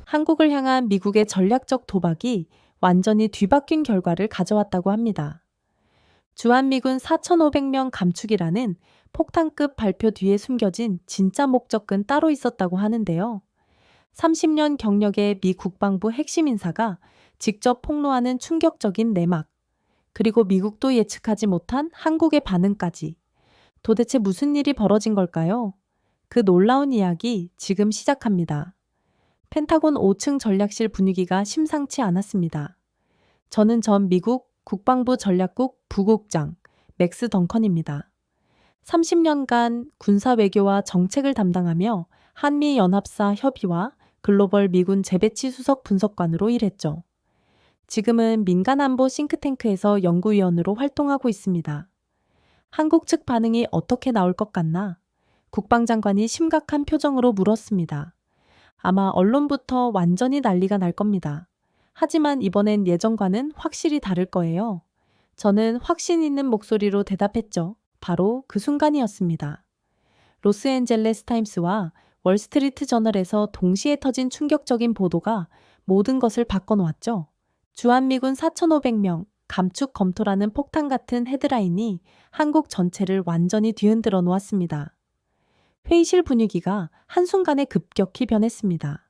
한국을 향한 미국의 전략적 도박이 완전히 뒤바뀐 결과를 가져왔다고 합니다. 주한미군 4,500명 감축이라는 폭탄급 발표 뒤에 숨겨진 진짜 목적은 따로 있었다고 하는데요. 30년 경력의 미 국방부 핵심 인사가 직접 폭로하는 충격적인 내막, 그리고 미국도 예측하지 못한 한국의 반응까지. 도대체 무슨 일이 벌어진 걸까요? 그 놀라운 이야기 지금 시작합니다. 펜타곤 5층 전략실 분위기가 심상치 않았습니다. 저는 전 미국 국방부 전략국 부국장 맥스 덩컨입니다. 30년간 군사 외교와 정책을 담당하며 한미 연합사 협의와 글로벌 미군 재배치 수석 분석관으로 일했죠. 지금은 민간안보 싱크탱크에서 연구위원으로 활동하고 있습니다. 한국 측 반응이 어떻게 나올 것 같나? 국방장관이 심각한 표정으로 물었습니다. 아마 언론부터 완전히 난리가 날 겁니다. 하지만 이번엔 예전과는 확실히 다를 거예요. 저는 확신 있는 목소리로 대답했죠. 바로 그 순간이었습니다. 로스앤젤레스 타임스와 월스트리트 저널에서 동시에 터진 충격적인 보도가 모든 것을 바꿔놓았죠. 주한미군 4,500명, 감축 검토라는 폭탄 같은 헤드라인이 한국 전체를 완전히 뒤흔들어 놓았습니다. 회의실 분위기가 한순간에 급격히 변했습니다.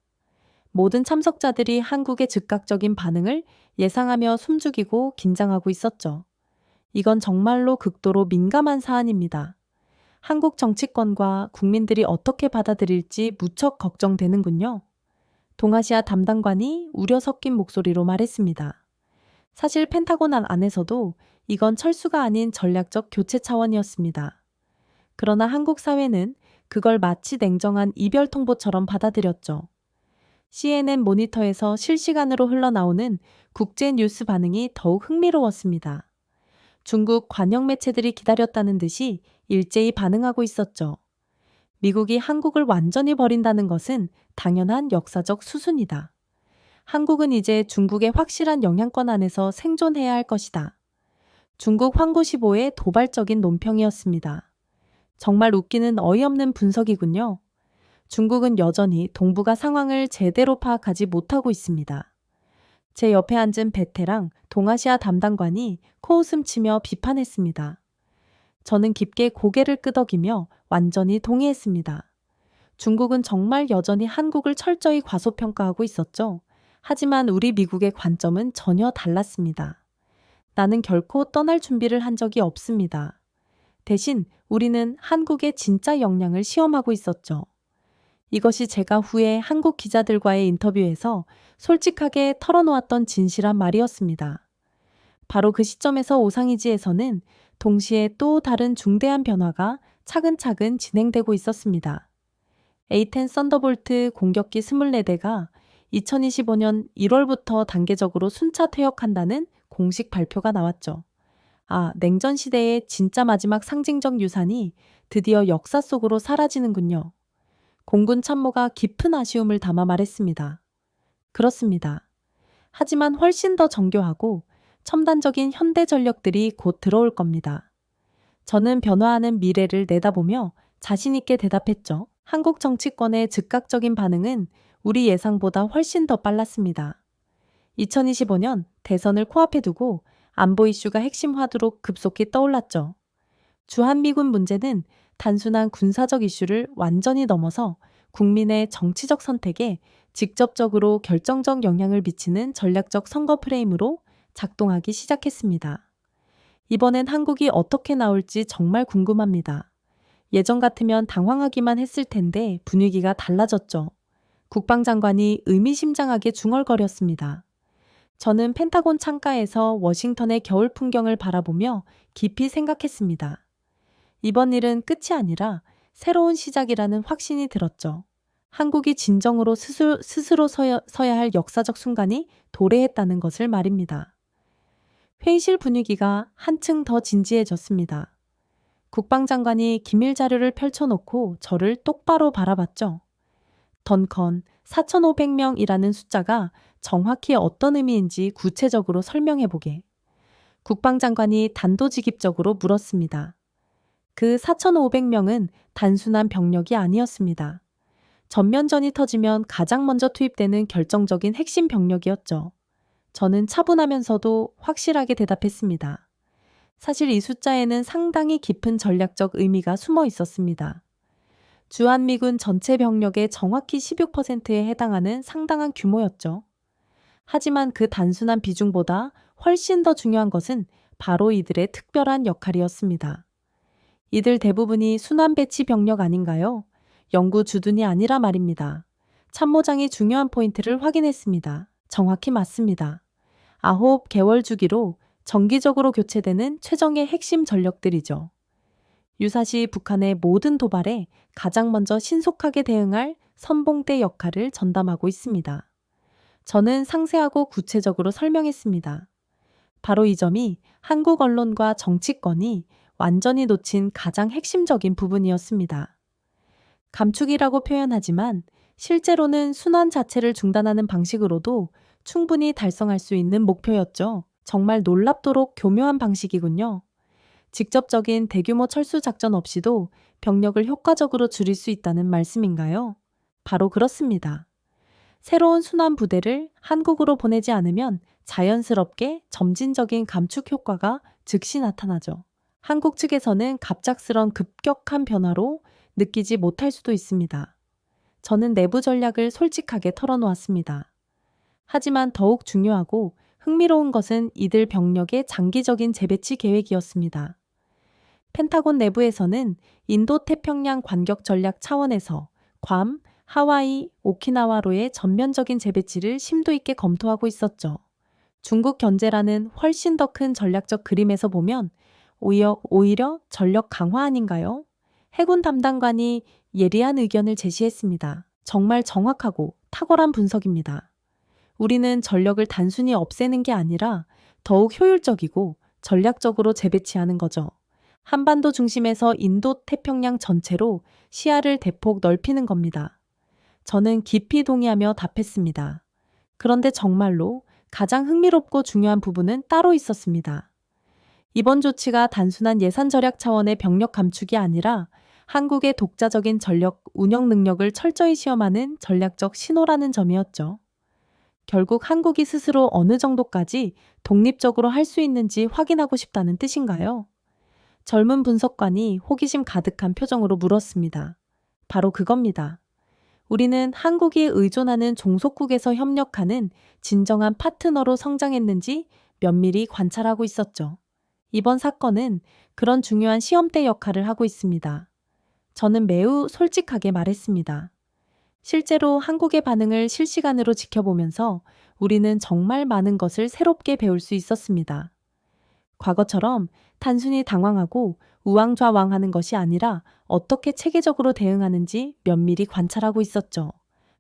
모든 참석자들이 한국의 즉각적인 반응을 예상하며 숨죽이고 긴장하고 있었죠. 이건 정말로 극도로 민감한 사안입니다. 한국 정치권과 국민들이 어떻게 받아들일지 무척 걱정되는군요. 동아시아 담당관이 우려 섞인 목소리로 말했습니다. 사실 펜타곤 안에서도 이건 철수가 아닌 전략적 교체 차원이었습니다. 그러나 한국 사회는 그걸 마치 냉정한 이별 통보처럼 받아들였죠. CNN 모니터에서 실시간으로 흘러나오는 국제 뉴스 반응이 더욱 흥미로웠습니다. 중국 관영 매체들이 기다렸다는 듯이 일제히 반응하고 있었죠. 미국이 한국을 완전히 버린다는 것은 당연한 역사적 수순이다. 한국은 이제 중국의 확실한 영향권 안에서 생존해야 할 것이다. 중국 황구시보의 도발적인 논평이었습니다. 정말 웃기는 어이없는 분석이군요. 중국은 여전히 동북아 상황을 제대로 파악하지 못하고 있습니다. 제 옆에 앉은 베테랑 동아시아 담당관이 코웃음 치며 비판했습니다. 저는 깊게 고개를 끄덕이며 완전히 동의했습니다. 중국은 정말 여전히 한국을 철저히 과소평가하고 있었죠. 하지만 우리 미국의 관점은 전혀 달랐습니다. 나는 결코 떠날 준비를 한 적이 없습니다. 대신 우리는 한국의 진짜 역량을 시험하고 있었죠. 이것이 제가 후에 한국 기자들과의 인터뷰에서 솔직하게 털어놓았던 진실한 말이었습니다. 바로 그 시점에서 오상이지에서는 동시에 또 다른 중대한 변화가 차근차근 진행되고 있었습니다. A-10 썬더볼트 공격기 24대가 2025년 1월부터 단계적으로 순차 퇴역한다는 공식 발표가 나왔죠. 냉전 시대의 진짜 마지막 상징적 유산이 드디어 역사 속으로 사라지는군요. 공군 참모가 깊은 아쉬움을 담아 말했습니다. 그렇습니다. 하지만 훨씬 더 정교하고 첨단적인 현대 전력들이 곧 들어올 겁니다. 저는 변화하는 미래를 내다보며 자신 있게 대답했죠. 한국 정치권의 즉각적인 반응은 우리 예상보다 훨씬 더 빨랐습니다. 2025년 대선을 코앞에 두고 안보 이슈가 핵심 화두로 급속히 떠올랐죠. 주한미군 문제는 단순한 군사적 이슈를 완전히 넘어서 국민의 정치적 선택에 직접적으로 결정적 영향을 미치는 전략적 선거 프레임으로 작동하기 시작했습니다. 이번엔 한국이 어떻게 나올지 정말 궁금합니다. 예전 같으면 당황하기만 했을 텐데 분위기가 달라졌죠. 국방장관이 의미심장하게 중얼거렸습니다. 저는 펜타곤 창가에서 워싱턴의 겨울 풍경을 바라보며 깊이 생각했습니다. 이번 일은 끝이 아니라 새로운 시작이라는 확신이 들었죠. 한국이 진정으로 스스로 서야 할 역사적 순간이 도래했다는 것을 말입니다. 회의실 분위기가 한층 더 진지해졌습니다. 국방장관이 기밀 자료를 펼쳐놓고 저를 똑바로 바라봤죠. 던컨 4,500명이라는 숫자가 정확히 어떤 의미인지 구체적으로 설명해보게. 국방장관이 단도직입적으로 물었습니다. 그 4,500명은 단순한 병력이 아니었습니다. 전면전이 터지면 가장 먼저 투입되는 결정적인 핵심 병력이었죠. 저는 차분하면서도 확실하게 대답했습니다. 사실 이 숫자에는 상당히 깊은 전략적 의미가 숨어 있었습니다. 주한미군 전체 병력의 정확히 16%에 해당하는 상당한 규모였죠. 하지만 그 단순한 비중보다 훨씬 더 중요한 것은 바로 이들의 특별한 역할이었습니다. 이들 대부분이 순환 배치 병력 아닌가요? 영구 주둔이 아니라 말입니다. 참모장이 중요한 포인트를 확인했습니다. 정확히 맞습니다. 9개월 주기로 정기적으로 교체되는 최정예 핵심 전력들이죠. 유사시 북한의 모든 도발에 가장 먼저 신속하게 대응할 선봉대 역할을 전담하고 있습니다. 저는 상세하고 구체적으로 설명했습니다. 바로 이 점이 한국 언론과 정치권이 완전히 놓친 가장 핵심적인 부분이었습니다. 감축이라고 표현하지만 실제로는 순환 자체를 중단하는 방식으로도 충분히 달성할 수 있는 목표였죠. 정말 놀랍도록 교묘한 방식이군요. 직접적인 대규모 철수 작전 없이도 병력을 효과적으로 줄일 수 있다는 말씀인가요? 바로 그렇습니다. 새로운 순환 부대를 한국으로 보내지 않으면 자연스럽게 점진적인 감축 효과가 즉시 나타나죠. 한국 측에서는 갑작스런 급격한 변화로 느끼지 못할 수도 있습니다. 저는 내부 전략을 솔직하게 털어놓았습니다. 하지만 더욱 중요하고 흥미로운 것은 이들 병력의 장기적인 재배치 계획이었습니다. 펜타곤 내부에서는 인도태평양 관격 전략 차원에서 괌, 하와이, 오키나와로의 전면적인 재배치를 심도 있게 검토하고 있었죠. 중국 견제라는 훨씬 더 큰 전략적 그림에서 보면 오히려 전력 강화 아닌가요? 해군 담당관이 예리한 의견을 제시했습니다. 정말 정확하고 탁월한 분석입니다. 우리는 전력을 단순히 없애는 게 아니라 더욱 효율적이고 전략적으로 재배치하는 거죠. 한반도 중심에서 인도 태평양 전체로 시야를 대폭 넓히는 겁니다. 저는 깊이 동의하며 답했습니다. 그런데 정말로 가장 흥미롭고 중요한 부분은 따로 있었습니다. 이번 조치가 단순한 예산 절약 차원의 병력 감축이 아니라 한국의 독자적인 전력 운영 능력을 철저히 시험하는 전략적 신호라는 점이었죠. 결국 한국이 스스로 어느 정도까지 독립적으로 할 수 있는지 확인하고 싶다는 뜻인가요? 젊은 분석관이 호기심 가득한 표정으로 물었습니다. 바로 그겁니다. 우리는 한국이 의존하는 종속국에서 협력하는 진정한 파트너로 성장했는지 면밀히 관찰하고 있었죠. 이번 사건은 그런 중요한 시험대 역할을 하고 있습니다. 저는 매우 솔직하게 말했습니다. 실제로 한국의 반응을 실시간으로 지켜보면서 우리는 정말 많은 것을 새롭게 배울 수 있었습니다. 과거처럼 단순히 당황하고 우왕좌왕하는 것이 아니라 어떻게 체계적으로 대응하는지 면밀히 관찰하고 있었죠.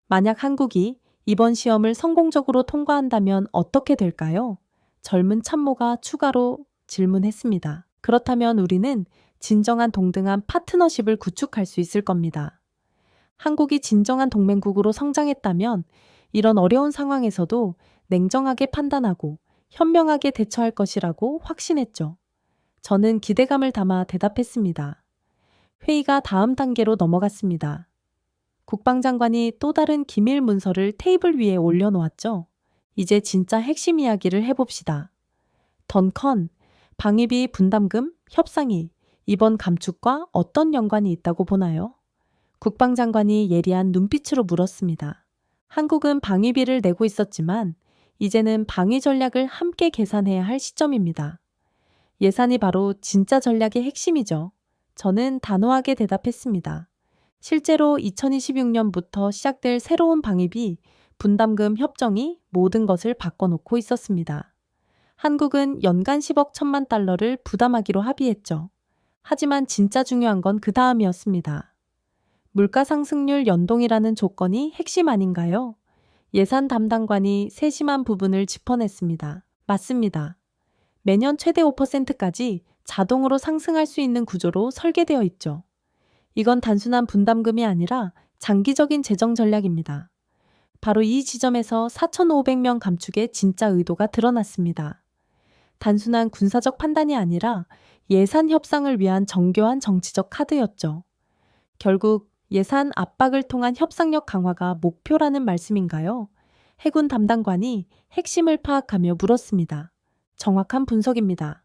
만약 한국이 이번 시험을 성공적으로 통과한다면 어떻게 될까요? 젊은 참모가 추가로 질문했습니다. 그렇다면 우리는 진정한 동등한 파트너십을 구축할 수 있을 겁니다. 한국이 진정한 동맹국으로 성장했다면 이런 어려운 상황에서도 냉정하게 판단하고 현명하게 대처할 것이라고 확신했죠. 저는 기대감을 담아 대답했습니다. 회의가 다음 단계로 넘어갔습니다. 국방장관이 또 다른 기밀 문서를 테이블 위에 올려놓았죠. 이제 진짜 핵심 이야기를 해봅시다. 던컨, 방위비 분담금, 협상이 이번 감축과 어떤 연관이 있다고 보나요? 국방장관이 예리한 눈빛으로 물었습니다. 한국은 방위비를 내고 있었지만 이제는 방위 전략을 함께 계산해야 할 시점입니다. 예산이 바로 진짜 전략의 핵심이죠. 저는 단호하게 대답했습니다. 실제로 2026년부터 시작될 새로운 방위비 분담금 협정이 모든 것을 바꿔놓고 있었습니다. 한국은 연간 10억 1천만 달러를 부담하기로 합의했죠. 하지만 진짜 중요한 건 그 다음이었습니다. 물가 상승률 연동이라는 조건이 핵심 아닌가요? 예산 담당관이 세심한 부분을 짚어냈습니다. 맞습니다. 매년 최대 5%까지 자동으로 상승할 수 있는 구조로 설계되어 있죠. 이건 단순한 분담금이 아니라 장기적인 재정 전략입니다. 바로 이 지점에서 4,500명 감축의 진짜 의도가 드러났습니다. 단순한 군사적 판단이 아니라 예산 협상을 위한 정교한 정치적 카드였죠. 결국 예산 압박을 통한 협상력 강화가 목표라는 말씀인가요? 해군 담당관이 핵심을 파악하며 물었습니다. 정확한 분석입니다.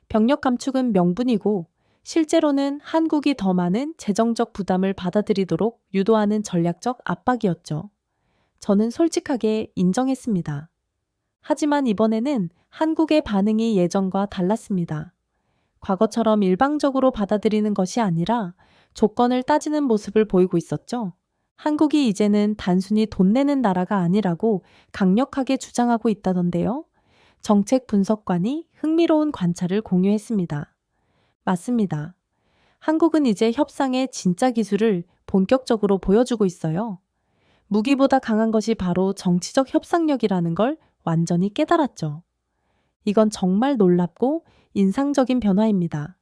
병력 감축은 명분이고 실제로는 한국이 더 많은 재정적 부담을 받아들이도록 유도하는 전략적 압박이었죠. 저는 솔직하게 인정했습니다. 하지만 이번에는 한국의 반응이 예전과 달랐습니다. 과거처럼 일방적으로 받아들이는 것이 아니라 조건을 따지는 모습을 보이고 있었죠. 한국이 이제는 단순히 돈 내는 나라가 아니라고 강력하게 주장하고 있다던데요. 정책 분석관이 흥미로운 관찰을 공유했습니다. 맞습니다. 한국은 이제 협상의 진짜 기술을 본격적으로 보여주고 있어요. 무기보다 강한 것이 바로 정치적 협상력이라는 걸 완전히 깨달았죠. 이건 정말 놀랍고 인상적인 변화입니다.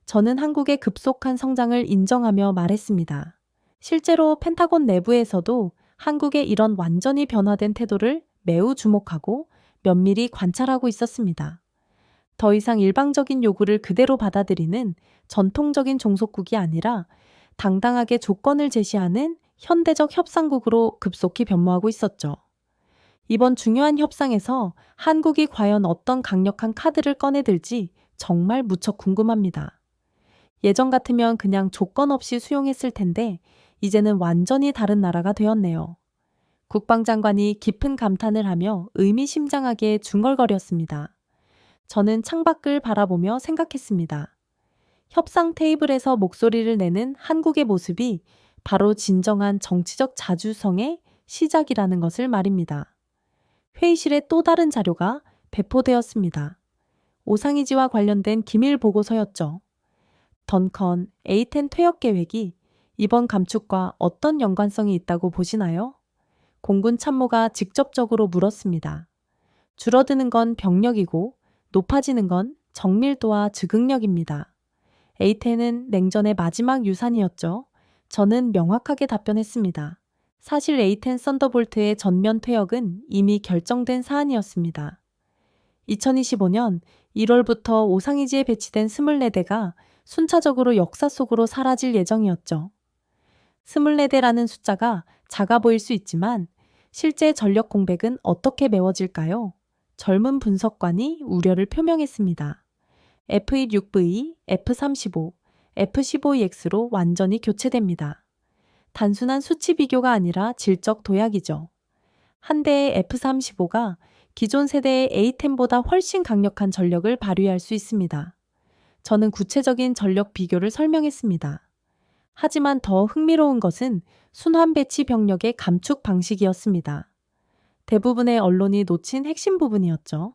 저는 한국의 급속한 성장을 인정하며 말했습니다. 실제로 펜타곤 내부에서도 한국의 이런 완전히 변화된 태도를 매우 주목하고 면밀히 관찰하고 있었습니다. 더 이상 일방적인 요구를 그대로 받아들이는 전통적인 종속국이 아니라 당당하게 조건을 제시하는 현대적 협상국으로 급속히 변모하고 있었죠. 이번 중요한 협상에서 한국이 과연 어떤 강력한 카드를 꺼내들지 정말 무척 궁금합니다. 예전 같으면 그냥 조건 없이 수용했을 텐데 이제는 완전히 다른 나라가 되었네요. 국방장관이 깊은 감탄을 하며 의미심장하게 중얼거렸습니다. 저는 창밖을 바라보며 생각했습니다. 협상 테이블에서 목소리를 내는 한국의 모습이 바로 진정한 정치적 자주성의 시작이라는 것을 말입니다. 회의실에 또 다른 자료가 배포되었습니다. 오상이지와 관련된 기밀 보고서였죠. 던컨 A10 퇴역 계획이 이번 감축과 어떤 연관성이 있다고 보시나요? 공군 참모가 직접적으로 물었습니다. 줄어드는 건 병력이고 높아지는 건 정밀도와 즉응력입니다. A10은 냉전의 마지막 유산이었죠. 저는 명확하게 답변했습니다. 사실 A10 썬더볼트의 전면 퇴역은 이미 결정된 사안이었습니다. 2025년 1월부터 오상이지에 배치된 24대가 순차적으로 역사 속으로 사라질 예정이었죠. 24대라는 숫자가 작아 보일 수 있지만 실제 전력 공백은 어떻게 메워질까요? 젊은 분석관이 우려를 표명했습니다. F-16V, F-35, F-15EX로 완전히 교체됩니다. 단순한 수치 비교가 아니라 질적 도약이죠. 한 대의 F-35가 기존 세대의 A-10보다 훨씬 강력한 전력을 발휘할 수 있습니다. 저는 구체적인 전력 비교를 설명했습니다. 하지만 더 흥미로운 것은 순환 배치 병력의 감축 방식이었습니다. 대부분의 언론이 놓친 핵심 부분이었죠.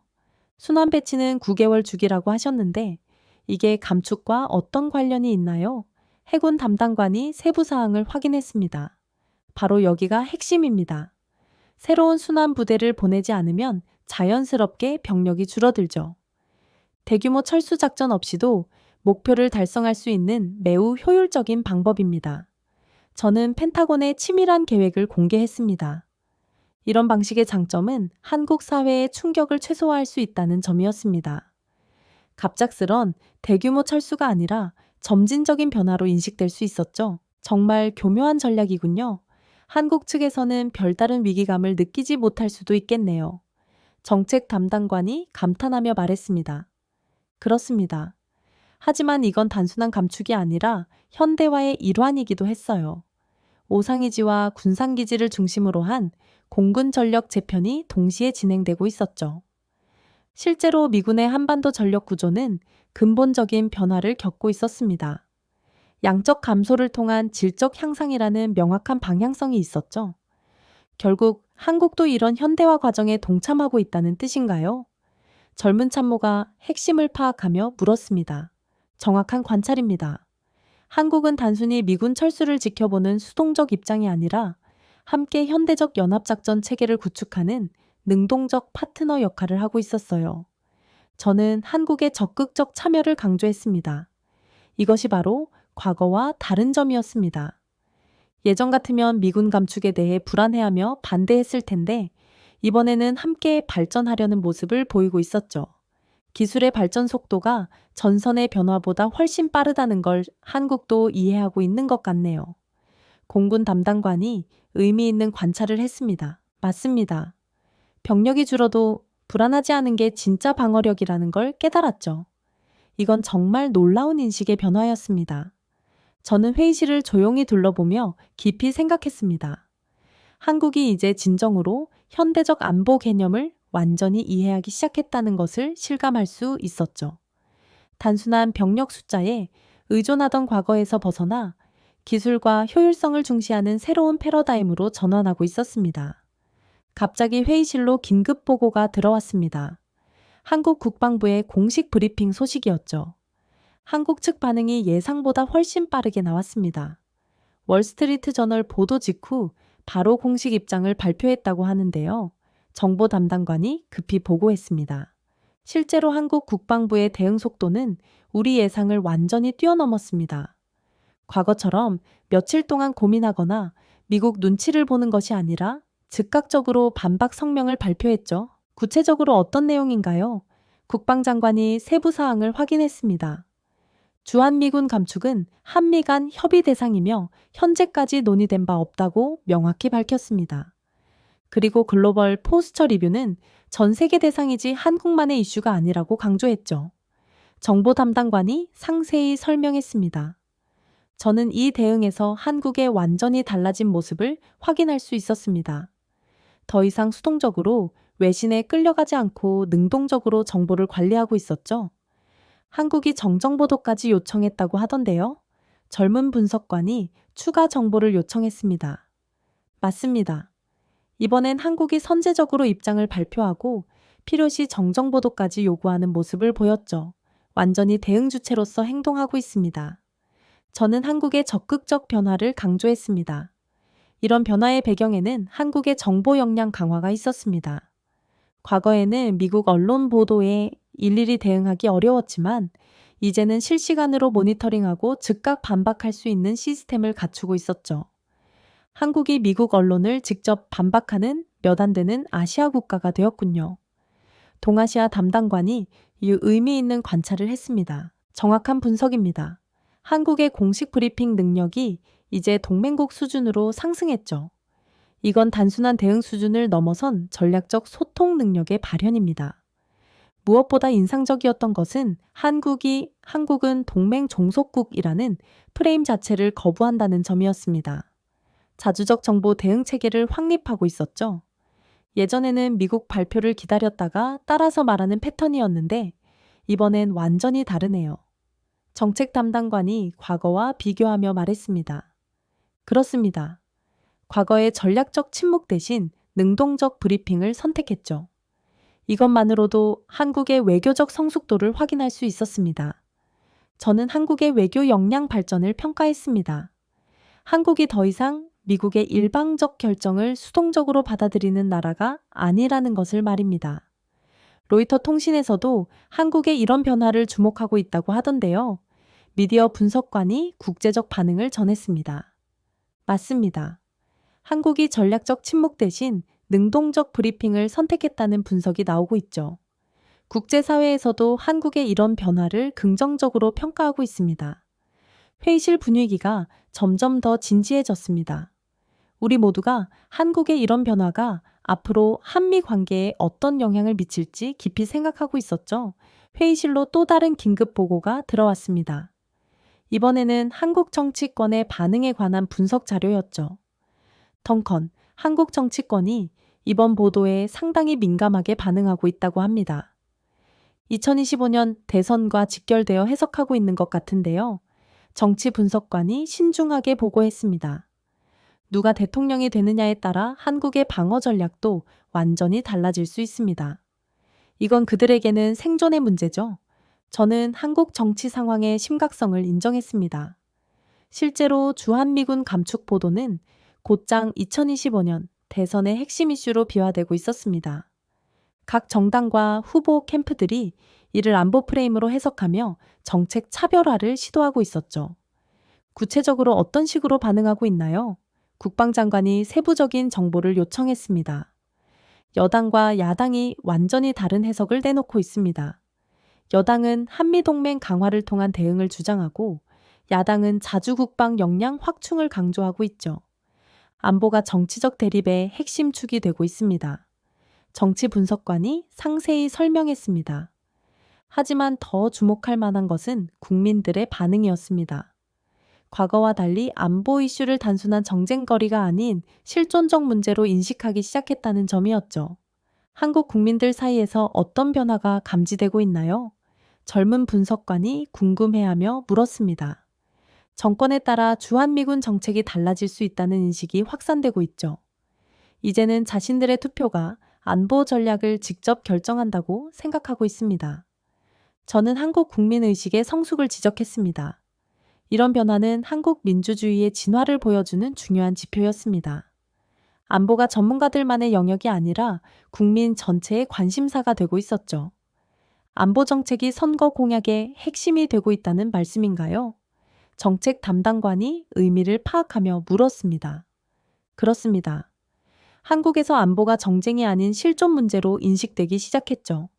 순환 배치는 9개월 주기라고 하셨는데 이게 감축과 어떤 관련이 있나요? 해군 담당관이 세부 사항을 확인했습니다. 바로 여기가 핵심입니다. 새로운 순환 부대를 보내지 않으면 자연스럽게 병력이 줄어들죠. 대규모 철수 작전 없이도 목표를 달성할 수 있는 매우 효율적인 방법입니다. 저는 펜타곤의 치밀한 계획을 공개했습니다. 이런 방식의 장점은 한국 사회의 충격을 최소화할 수 있다는 점이었습니다. 갑작스런 대규모 철수가 아니라 점진적인 변화로 인식될 수 있었죠. 정말 교묘한 전략이군요. 한국 측에서는 별다른 위기감을 느끼지 못할 수도 있겠네요. 정책 담당관이 감탄하며 말했습니다. 그렇습니다. 하지만 이건 단순한 감축이 아니라 현대화의 일환이기도 했어요. 오상이지와 군산기지를 중심으로 한 공군 전력 재편이 동시에 진행되고 있었죠. 실제로 미군의 한반도 전력 구조는 근본적인 변화를 겪고 있었습니다. 양적 감소를 통한 질적 향상이라는 명확한 방향성이 있었죠. 결국 한국도 이런 현대화 과정에 동참하고 있다는 뜻인가요? 젊은 참모가 핵심을 파악하며 물었습니다. 정확한 관찰입니다. 한국은 단순히 미군 철수를 지켜보는 수동적 입장이 아니라 함께 현대적 연합작전 체계를 구축하는 능동적 파트너 역할을 하고 있었어요. 저는 한국의 적극적 참여를 강조했습니다. 이것이 바로 과거와 다른 점이었습니다. 예전 같으면 미군 감축에 대해 불안해하며 반대했을 텐데 이번에는 함께 발전하려는 모습을 보이고 있었죠. 기술의 발전 속도가 전선의 변화보다 훨씬 빠르다는 걸 한국도 이해하고 있는 것 같네요. 공군 담당관이 의미 있는 관찰을 했습니다. 맞습니다. 병력이 줄어도 불안하지 않은 게 진짜 방어력이라는 걸 깨달았죠. 이건 정말 놀라운 인식의 변화였습니다. 저는 회의실을 조용히 둘러보며 깊이 생각했습니다. 한국이 이제 진정으로 현대적 안보 개념을 완전히 이해하기 시작했다는 것을 실감할 수 있었죠. 단순한 병력 숫자에 의존하던 과거에서 벗어나 기술과 효율성을 중시하는 새로운 패러다임으로 전환하고 있었습니다. 갑자기 회의실로 긴급 보고가 들어왔습니다. 한국 국방부의 공식 브리핑 소식이었죠. 한국 측 반응이 예상보다 훨씬 빠르게 나왔습니다. 월스트리트 저널 보도 직후 바로 공식 입장을 발표했다고 하는데요. 정보 담당관이 급히 보고했습니다. 실제로 한국 국방부의 대응 속도는 우리 예상을 완전히 뛰어넘었습니다. 과거처럼 며칠 동안 고민하거나 미국 눈치를 보는 것이 아니라 즉각적으로 반박 성명을 발표했죠. 구체적으로 어떤 내용인가요? 국방장관이 세부 사항을 확인했습니다. 주한미군 감축은 한미 간 협의 대상이며 현재까지 논의된 바 없다고 명확히 밝혔습니다. 그리고 글로벌 포스처 리뷰는 전 세계 대상이지 한국만의 이슈가 아니라고 강조했죠. 정보 담당관이 상세히 설명했습니다. 저는 이 대응에서 한국의 완전히 달라진 모습을 확인할 수 있었습니다. 더 이상 수동적으로 외신에 끌려가지 않고 능동적으로 정보를 관리하고 있었죠. 한국이 정정보도까지 요청했다고 하던데요. 젊은 분석관이 추가 정보를 요청했습니다. 맞습니다. 이번엔 한국이 선제적으로 입장을 발표하고 필요시 정정보도까지 요구하는 모습을 보였죠. 완전히 대응 주체로서 행동하고 있습니다. 저는 한국의 적극적 변화를 강조했습니다. 이런 변화의 배경에는 한국의 정보 역량 강화가 있었습니다. 과거에는 미국 언론 보도에 일일이 대응하기 어려웠지만 이제는 실시간으로 모니터링하고 즉각 반박할 수 있는 시스템을 갖추고 있었죠. 한국이 미국 언론을 직접 반박하는 몇 안 되는 아시아 국가가 되었군요. 동아시아 담당관이 이 의미 있는 관찰을 했습니다. 정확한 분석입니다. 한국의 공식 브리핑 능력이 이제 동맹국 수준으로 상승했죠. 이건 단순한 대응 수준을 넘어선 전략적 소통 능력의 발현입니다. 무엇보다 인상적이었던 것은 한국은 동맹 종속국이라는 프레임 자체를 거부한다는 점이었습니다. 자주적 정보 대응 체계를 확립하고 있었죠. 예전에는 미국 발표를 기다렸다가 따라서 말하는 패턴이었는데 이번엔 완전히 다르네요. 정책 담당관이 과거와 비교하며 말했습니다. 그렇습니다. 과거의 전략적 침묵 대신 능동적 브리핑을 선택했죠. 이것만으로도 한국의 외교적 성숙도를 확인할 수 있었습니다. 저는 한국의 외교 역량 발전을 평가했습니다. 한국이 더 이상 미국의 일방적 결정을 수동적으로 받아들이는 나라가 아니라는 것을 말입니다. 로이터 통신에서도 한국의 이런 변화를 주목하고 있다고 하던데요. 미디어 분석관이 국제적 반응을 전했습니다. 맞습니다. 한국이 전략적 침묵 대신 능동적 브리핑을 선택했다는 분석이 나오고 있죠. 국제사회에서도 한국의 이런 변화를 긍정적으로 평가하고 있습니다. 회의실 분위기가 점점 더 진지해졌습니다. 우리 모두가 한국의 이런 변화가 앞으로 한미 관계에 어떤 영향을 미칠지 깊이 생각하고 있었죠. 회의실로 또 다른 긴급 보고가 들어왔습니다. 이번에는 한국 정치권의 반응에 관한 분석 자료였죠. 덩컨, 한국 정치권이 이번 보도에 상당히 민감하게 반응하고 있다고 합니다. 2025년 대선과 직결되어 해석하고 있는 것 같은데요. 정치 분석관이 신중하게 보고했습니다. 누가 대통령이 되느냐에 따라 한국의 방어 전략도 완전히 달라질 수 있습니다. 이건 그들에게는 생존의 문제죠. 저는 한국 정치 상황의 심각성을 인정했습니다. 실제로 주한미군 감축 보도는 곧장 2025년 대선의 핵심 이슈로 비화되고 있었습니다. 각 정당과 후보 캠프들이 이를 안보 프레임으로 해석하며 정책 차별화를 시도하고 있었죠. 구체적으로 어떤 식으로 반응하고 있나요? 국방장관이 세부적인 정보를 요청했습니다. 여당과 야당이 완전히 다른 해석을 내놓고 있습니다. 여당은 한미동맹 강화를 통한 대응을 주장하고 야당은 자주 국방 역량 확충을 강조하고 있죠. 안보가 정치적 대립의 핵심 축이 되고 있습니다. 정치 분석관이 상세히 설명했습니다. 하지만 더 주목할 만한 것은 국민들의 반응이었습니다. 과거와 달리 안보 이슈를 단순한 정쟁거리가 아닌 실존적 문제로 인식하기 시작했다는 점이었죠. 한국 국민들 사이에서 어떤 변화가 감지되고 있나요? 젊은 분석관이 궁금해하며 물었습니다. 정권에 따라 주한미군 정책이 달라질 수 있다는 인식이 확산되고 있죠. 이제는 자신들의 투표가 안보 전략을 직접 결정한다고 생각하고 있습니다. 저는 한국 국민의식의 성숙을 지적했습니다. 이런 변화는 한국 민주주의의 진화를 보여주는 중요한 지표였습니다. 안보가 전문가들만의 영역이 아니라 국민 전체의 관심사가 되고 있었죠. 안보 정책이 선거 공약의 핵심이 되고 있다는 말씀인가요? 정책 담당관이 의미를 파악하며 물었습니다. 그렇습니다. 한국에서 안보가 정쟁이 아닌 실존 문제로 인식되기 시작했죠.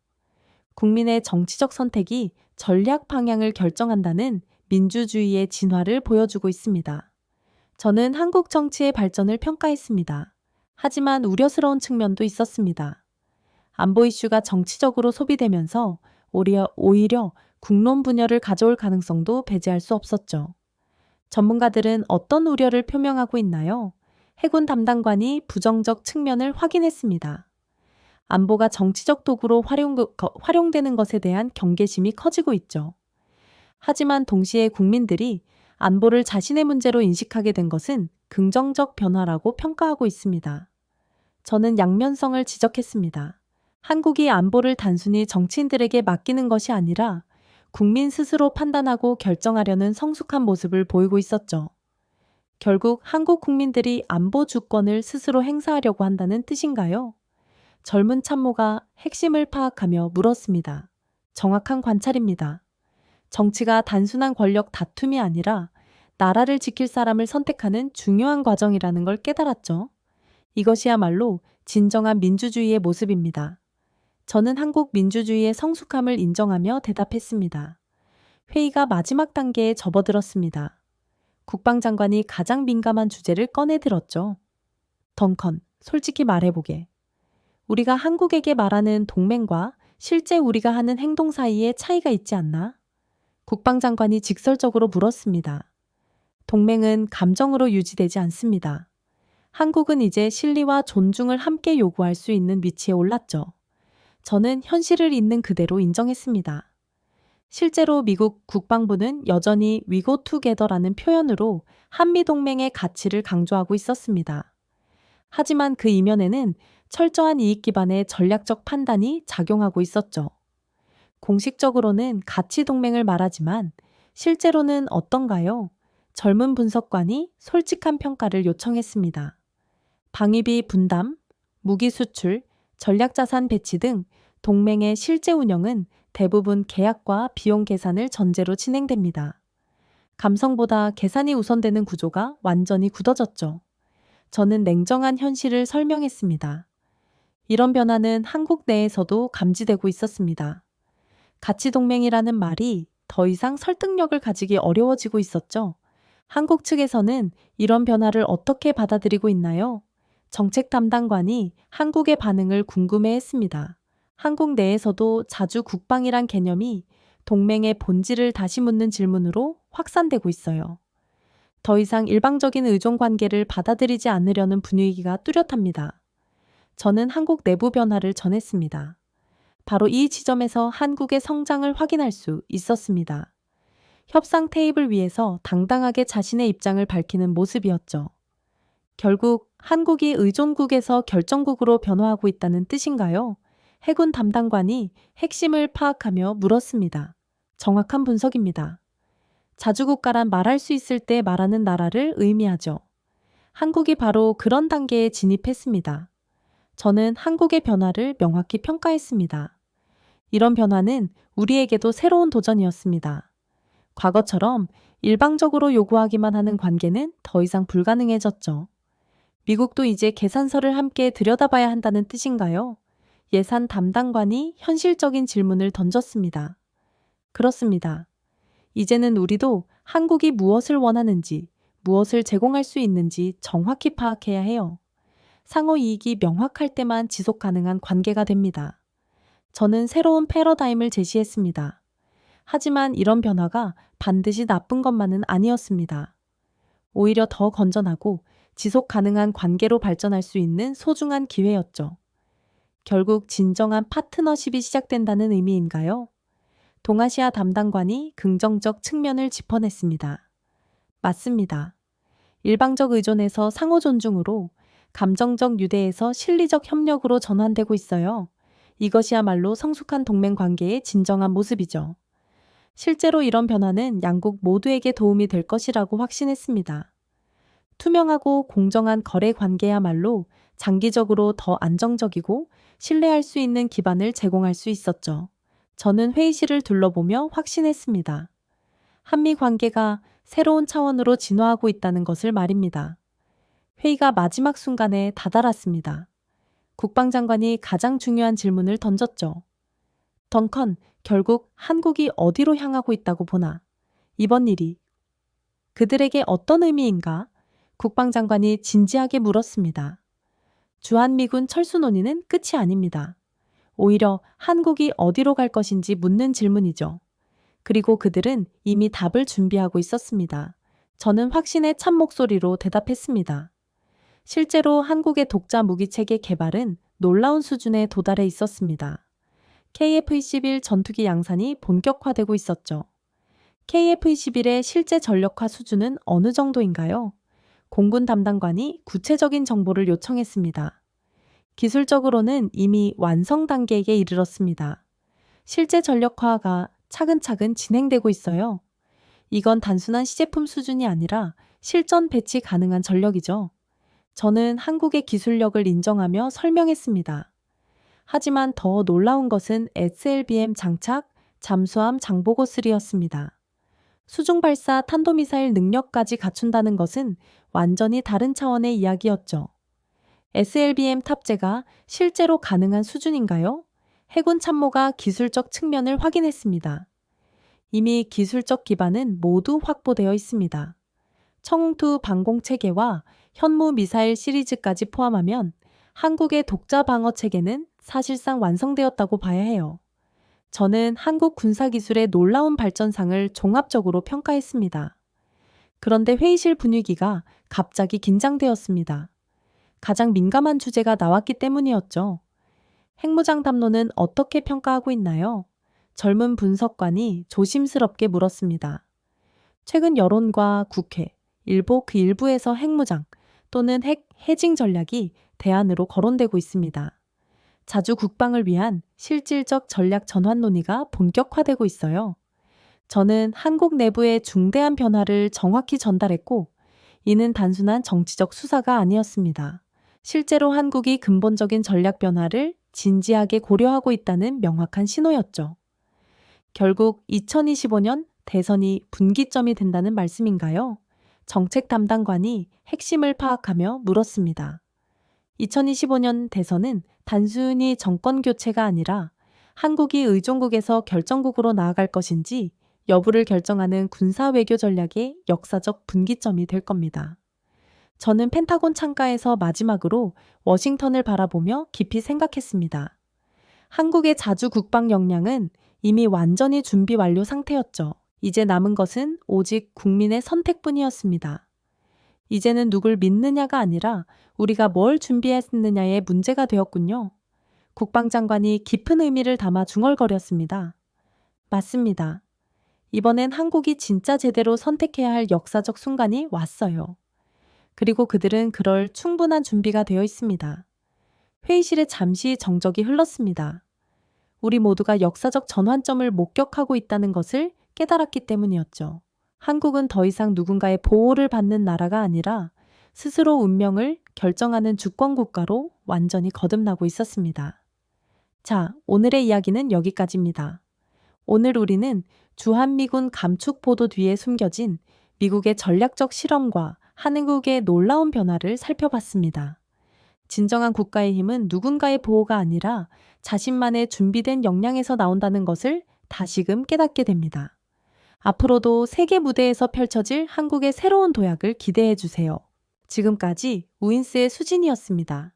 국민의 정치적 선택이 전략 방향을 결정한다는 민주주의의 진화를 보여주고 있습니다. 저는 한국 정치의 발전을 평가했습니다. 하지만 우려스러운 측면도 있었습니다. 안보 이슈가 정치적으로 소비되면서 오히려 국론 분열을 가져올 가능성도 배제할 수 없었죠. 전문가들은 어떤 우려를 표명하고 있나요? 해군 담당관이 부정적 측면을 확인했습니다. 안보가 정치적 도구로 활용되는 것에 대한 경계심이 커지고 있죠. 하지만 동시에 국민들이 안보를 자신의 문제로 인식하게 된 것은 긍정적 변화라고 평가하고 있습니다. 저는 양면성을 지적했습니다. 한국이 안보를 단순히 정치인들에게 맡기는 것이 아니라 국민 스스로 판단하고 결정하려는 성숙한 모습을 보이고 있었죠. 결국 한국 국민들이 안보 주권을 스스로 행사하려고 한다는 뜻인가요? 젊은 참모가 핵심을 파악하며 물었습니다. 정확한 관찰입니다. 정치가 단순한 권력 다툼이 아니라 나라를 지킬 사람을 선택하는 중요한 과정이라는 걸 깨달았죠. 이것이야말로 진정한 민주주의의 모습입니다. 저는 한국 민주주의의 성숙함을 인정하며 대답했습니다. 회의가 마지막 단계에 접어들었습니다. 국방장관이 가장 민감한 주제를 꺼내들었죠. 덩컨, 솔직히 말해보게. 우리가 한국에게 말하는 동맹과 실제 우리가 하는 행동 사이에 차이가 있지 않나? 국방장관이 직설적으로 물었습니다. 동맹은 감정으로 유지되지 않습니다. 한국은 이제 실리와 존중을 함께 요구할 수 있는 위치에 올랐죠. 저는 현실을 있는 그대로 인정했습니다. 실제로 미국 국방부는 여전히 We go together라는 표현으로 한미동맹의 가치를 강조하고 있었습니다. 하지만 그 이면에는 철저한 이익 기반의 전략적 판단이 작용하고 있었죠. 공식적으로는 가치 동맹을 말하지만 실제로는 어떤가요? 젊은 분석관이 솔직한 평가를 요청했습니다. 방위비 분담, 무기 수출, 전략자산 배치 등 동맹의 실제 운영은 대부분 계약과 비용 계산을 전제로 진행됩니다. 감성보다 계산이 우선되는 구조가 완전히 굳어졌죠. 저는 냉정한 현실을 설명했습니다. 이런 변화는 한국 내에서도 감지되고 있었습니다. 가치동맹이라는 말이 더 이상 설득력을 가지기 어려워지고 있었죠. 한국 측에서는 이런 변화를 어떻게 받아들이고 있나요? 정책 담당관이 한국의 반응을 궁금해했습니다. 한국 내에서도 자주 국방이란 개념이 동맹의 본질을 다시 묻는 질문으로 확산되고 있어요. 더 이상 일방적인 의존 관계를 받아들이지 않으려는 분위기가 뚜렷합니다. 저는 한국 내부 변화를 전했습니다. 바로 이 지점에서 한국의 성장을 확인할 수 있었습니다. 협상 테이블 위에서 당당하게 자신의 입장을 밝히는 모습이었죠. 결국 한국이 의존국에서 결정국으로 변화하고 있다는 뜻인가요? 해군 담당관이 핵심을 파악하며 물었습니다. 정확한 분석입니다. 자주국가란 말할 수 있을 때 말하는 나라를 의미하죠. 한국이 바로 그런 단계에 진입했습니다. 저는 한국의 변화를 명확히 평가했습니다. 이런 변화는 우리에게도 새로운 도전이었습니다. 과거처럼 일방적으로 요구하기만 하는 관계는 더 이상 불가능해졌죠. 미국도 이제 계산서를 함께 들여다봐야 한다는 뜻인가요? 예산 담당관이 현실적인 질문을 던졌습니다. 그렇습니다. 이제는 우리도 한국이 무엇을 원하는지, 무엇을 제공할 수 있는지 정확히 파악해야 해요. 상호 이익이 명확할 때만 지속 가능한 관계가 됩니다. 저는 새로운 패러다임을 제시했습니다. 하지만 이런 변화가 반드시 나쁜 것만은 아니었습니다. 오히려 더 건전하고 지속 가능한 관계로 발전할 수 있는 소중한 기회였죠. 결국 진정한 파트너십이 시작된다는 의미인가요? 동아시아 담당관이 긍정적 측면을 짚어냈습니다. 맞습니다. 일방적 의존에서 상호 존중으로, 감정적 유대에서 실리적 협력으로 전환되고 있어요. 이것이야말로 성숙한 동맹 관계의 진정한 모습이죠. 실제로 이런 변화는 양국 모두에게 도움이 될 것이라고 확신했습니다. 투명하고 공정한 거래 관계야말로 장기적으로 더 안정적이고 신뢰할 수 있는 기반을 제공할 수 있었죠. 저는 회의실을 둘러보며 확신했습니다. 한미 관계가 새로운 차원으로 진화하고 있다는 것을 말입니다. 회의가 마지막 순간에 다다랐습니다. 국방장관이 가장 중요한 질문을 던졌죠. 덩컨, 결국 한국이 어디로 향하고 있다고 보나? 이번 일이 그들에게 어떤 의미인가? 국방장관이 진지하게 물었습니다. 주한미군 철수 논의는 끝이 아닙니다. 오히려 한국이 어디로 갈 것인지 묻는 질문이죠. 그리고 그들은 이미 답을 준비하고 있었습니다. 저는 확신의 찬 목소리로 대답했습니다. 실제로 한국의 독자 무기체계 개발은 놀라운 수준에 도달해 있었습니다. KF-21 전투기 양산이 본격화되고 있었죠. KF-21의 실제 전력화 수준은 어느 정도인가요? 공군 담당관이 구체적인 정보를 요청했습니다. 기술적으로는 이미 완성 단계에 이르렀습니다. 실제 전력화가 차근차근 진행되고 있어요. 이건 단순한 시제품 수준이 아니라 실전 배치 가능한 전력이죠. 저는 한국의 기술력을 인정하며 설명했습니다. 하지만 더 놀라운 것은 SLBM 장착, 잠수함 장보고 3였습니다. 수중 발사 탄도미사일 능력까지 갖춘다는 것은 완전히 다른 차원의 이야기였죠. SLBM 탑재가 실제로 가능한 수준인가요? 해군 참모가 기술적 측면을 확인했습니다. 이미 기술적 기반은 모두 확보되어 있습니다. 청투 방공 체계와 현무 미사일 시리즈까지 포함하면 한국의 독자 방어 체계는 사실상 완성되었다고 봐야 해요. 저는 한국 군사기술의 놀라운 발전상을 종합적으로 평가했습니다. 그런데 회의실 분위기가 갑자기 긴장되었습니다. 가장 민감한 주제가 나왔기 때문이었죠. 핵무장 담론은 어떻게 평가하고 있나요? 젊은 분석관이 조심스럽게 물었습니다. 최근 여론과 국회, 일부 그 일부에서 핵무장 또는 해징 전략이 대안으로 거론되고 있습니다. 자주 국방을 위한 실질적 전략 전환 논의가 본격화되고 있어요. 저는 한국 내부의 중대한 변화를 정확히 전달했고, 이는 단순한 정치적 수사가 아니었습니다. 실제로 한국이 근본적인 전략 변화를 진지하게 고려하고 있다는 명확한 신호였죠. 결국 2025년 대선이 분기점이 된다는 말씀인가요? 정책 담당관이 핵심을 파악하며 물었습니다. 2025년 대선은 단순히 정권 교체가 아니라 한국이 의존국에서 결정국으로 나아갈 것인지 여부를 결정하는 군사 외교 전략의 역사적 분기점이 될 겁니다. 저는 펜타곤 창가에서 마지막으로 워싱턴을 바라보며 깊이 생각했습니다. 한국의 자주 국방 역량은 이미 완전히 준비 완료 상태였죠. 이제 남은 것은 오직 국민의 선택뿐이었습니다. 이제는 누굴 믿느냐가 아니라 우리가 뭘 준비했느냐의 문제가 되었군요. 국방장관이 깊은 의미를 담아 중얼거렸습니다. 맞습니다. 이번엔 한국이 진짜 제대로 선택해야 할 역사적 순간이 왔어요. 그리고 그들은 그럴 충분한 준비가 되어 있습니다. 회의실에 잠시 정적이 흘렀습니다. 우리 모두가 역사적 전환점을 목격하고 있다는 것을 깨달았기 때문이었죠. 한국은 더 이상 누군가의 보호를 받는 나라가 아니라 스스로 운명을 결정하는 주권국가로 완전히 거듭나고 있었습니다. 자, 오늘의 이야기는 여기까지입니다. 오늘 우리는 주한미군 감축 보도 뒤에 숨겨진 미국의 전략적 실험과 한국의 놀라운 변화를 살펴봤습니다. 진정한 국가의 힘은 누군가의 보호가 아니라 자신만의 준비된 역량에서 나온다는 것을 다시금 깨닫게 됩니다. 앞으로도 세계 무대에서 펼쳐질 한국의 새로운 도약을 기대해 주세요. 지금까지 우인스의 수진이었습니다.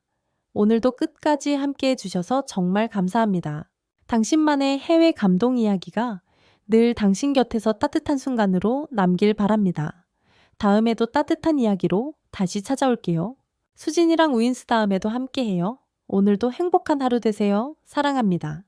오늘도 끝까지 함께 해주셔서 정말 감사합니다. 당신만의 해외 감동 이야기가 늘 당신 곁에서 따뜻한 순간으로 남길 바랍니다. 다음에도 따뜻한 이야기로 다시 찾아올게요. 수진이랑 우인스 다음에도 함께해요. 오늘도 행복한 하루 되세요. 사랑합니다.